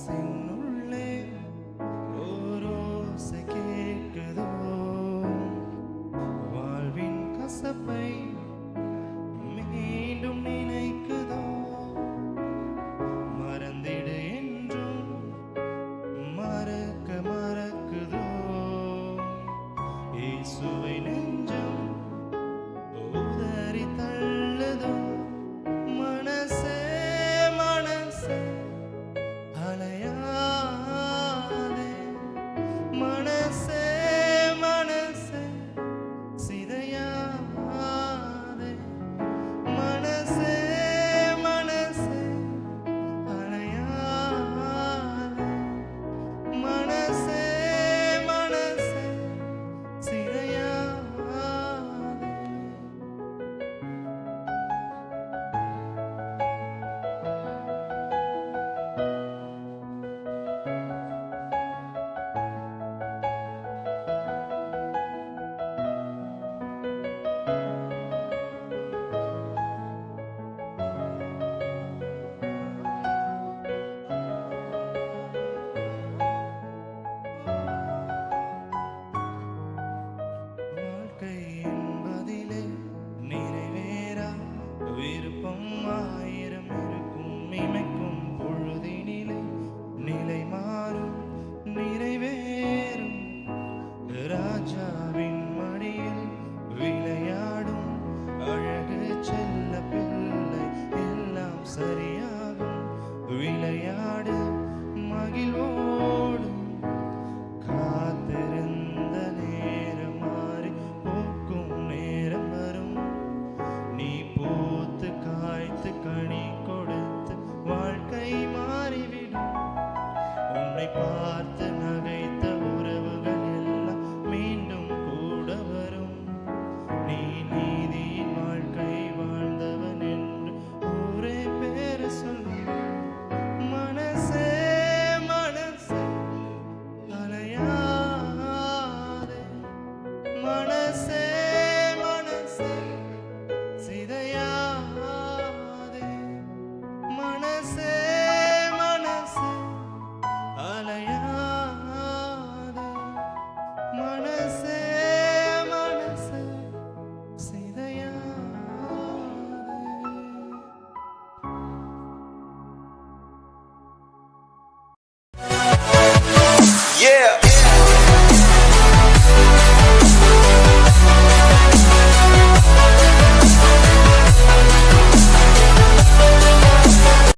மனசினுள்ளே ஓரோசை கேட்குதோ, வாழ்வின் கசப்பை மீண்டும் நினைக்குதோ, மறந்திடு என்றும் மறக்குதோ, இயேசுவை நெஞ்சம் உதறி தள்ளுதோ, மனசே மனசே அலையாதே, மனசே மனசே சிதையாதே, மனசே மனசே அலையாதே, மனசே மனசே சிதையாதே. வாழ்க்கை என்பதிலே நிறைவேறா விருப்பம் ஆயிரம் இருக்கும், இமைக்கும் பொழுதினிலே நிலை மாறும் நிறைவேறும், ராஜாவின் மடியில் விளையாடும் அழகு செல்ல பிள்ளை எல்லாம் சரியாகும், விளையாடு மகிழ்வோடு, காத்திருந்த நேரம் மாறி போக்கும் நேரம் வரும், நீ பூத்து காய்த்து கனி கொடுத்து வாழ்க்கை மாறிவிடும், உன்னை பார்த்து